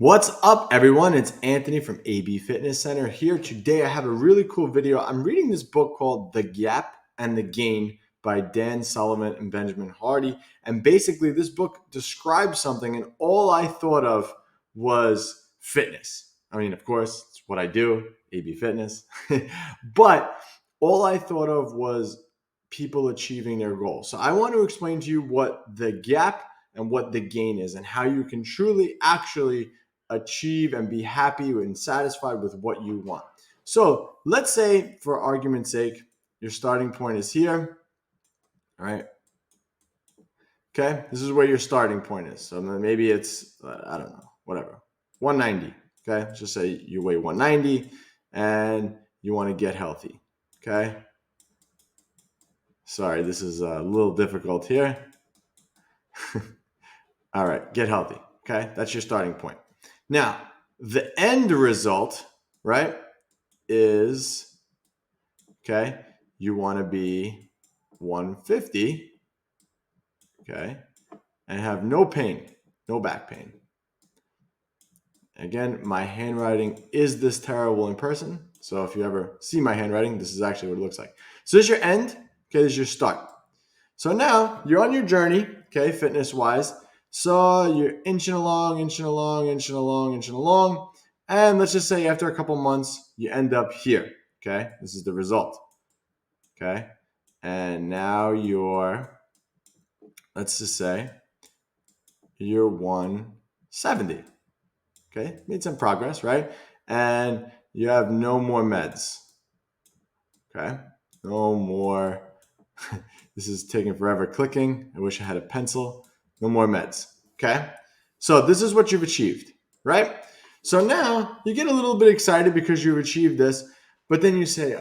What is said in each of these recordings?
What's up, everyone? It's Anthony from AB Fitness Center here. Today, I have a really cool video. I'm reading this book called The Gap and the Gain by Dan Sullivan and Benjamin Hardy. And basically, this book describes something, and all I thought of was fitness. I mean, of course, it's what I do, AB Fitness. But all I thought of was people achieving their goals. So I want to explain to you what the gap and what the gain is and how you can truly actually achieve and be happy and satisfied with what you want. So let's say, for argument's sake, your starting point is here. All right. Okay. This is where your starting point is. So maybe it's, I don't know, whatever, 190. Okay. Let's just say you weigh 190 and you want to get healthy. Okay. Sorry, this is a little difficult here. All right. Get healthy. Okay. That's your starting point. Now, the end result, right, is, okay, you want to be 150, okay, and have no pain, no back pain. Again, my handwriting is this terrible in person, so if you ever see my handwriting, this is actually what it looks like. So this is your end, okay, this is your start. So now you're on your journey, okay, fitness-wise. So you're inching along, and let's just say after a couple months, you end up here, okay? This is the result, okay? And now let's just say you're 170, okay? Made some progress, right? And you have no more meds, okay? No more, this is taking forever clicking. I wish I had a pencil. No more meds, okay? So this is what you've achieved, right? So now you get a little bit excited because you've achieved this, but then you say,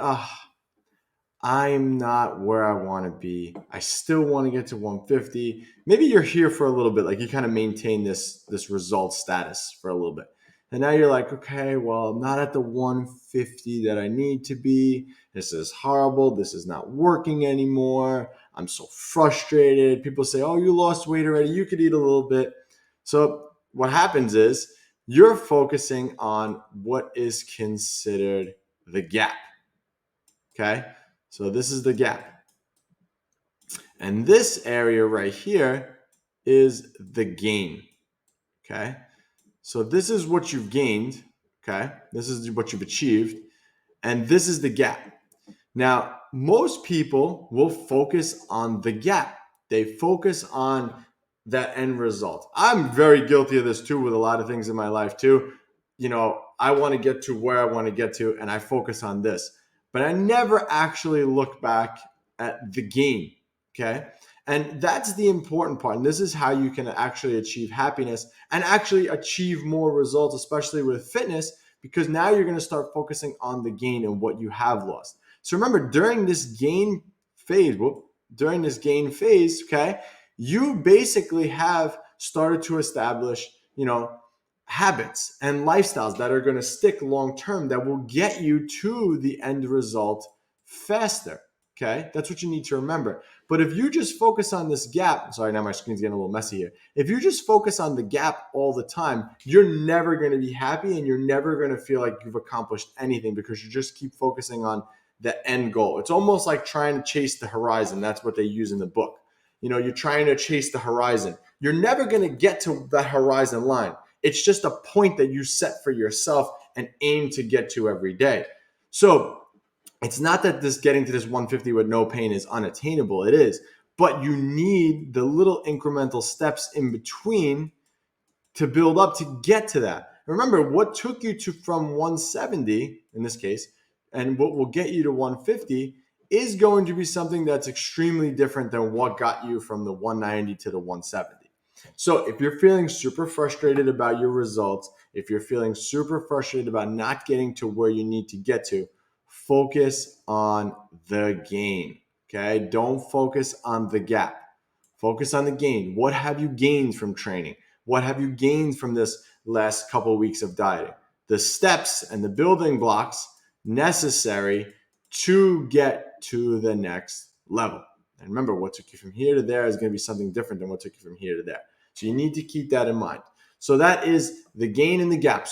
I'm not where I want to be. I still want to get to 150. Maybe you're here for a little bit, like you kind of maintain this result status for a little bit. And now you're like, okay, well, I'm not at the 150 that I need to be. This is horrible. This is not working anymore. I'm so frustrated. People say, oh, you lost weight already. You could eat a little bit. So what happens is you're focusing on what is considered the gap. Okay? So this is the gap. And this area right here is the gain. Okay? So this is what you've gained. Okay? This is what you've achieved. And this is the gap. Now, most people will focus on the gap. They focus on that end result. I'm very guilty of this too with a lot of things in my life too. You know, I want to get to where I want to get to, and I focus on this. But I never actually look back at the gain, okay? And that's the important part. And this is how you can actually achieve happiness and actually achieve more results, especially with fitness, because now you're going to start focusing on the gain and what you have lost. So remember, during this gain phase, okay, you basically have started to establish, habits and lifestyles that are going to stick long term that will get you to the end result faster. Okay, that's what you need to remember. But if you just focus on this gap, sorry, now my screen's getting a little messy here. If you just focus on the gap all the time, you're never going to be happy and you're never going to feel like you've accomplished anything because you just keep focusing on the end goal. It's almost like trying to chase the horizon. That's what they use in the book. You're trying to chase the horizon. You're never going to get to that horizon line. It's just a point that you set for yourself and aim to get to every day. So it's not that this getting to this 150 with no pain is unattainable. It is. But you need the little incremental steps in between to build up to get to that. Remember, what took you from 170, in this case, and what will get you to 150 is going to be something that's extremely different than what got you from the 190 to the 170. So if you're feeling super frustrated about your results, if you're feeling super frustrated about not getting to where you need to get to, focus on the gain, okay? Don't focus on the gap. Focus on the gain. What have you gained from training? What have you gained from this last couple of weeks of dieting? The steps and the building blocks necessary to get to the next level. And remember, what took you from here to there is going to be something different than what took you from here to there. So you need to keep that in mind. So that is the gain and the gap. So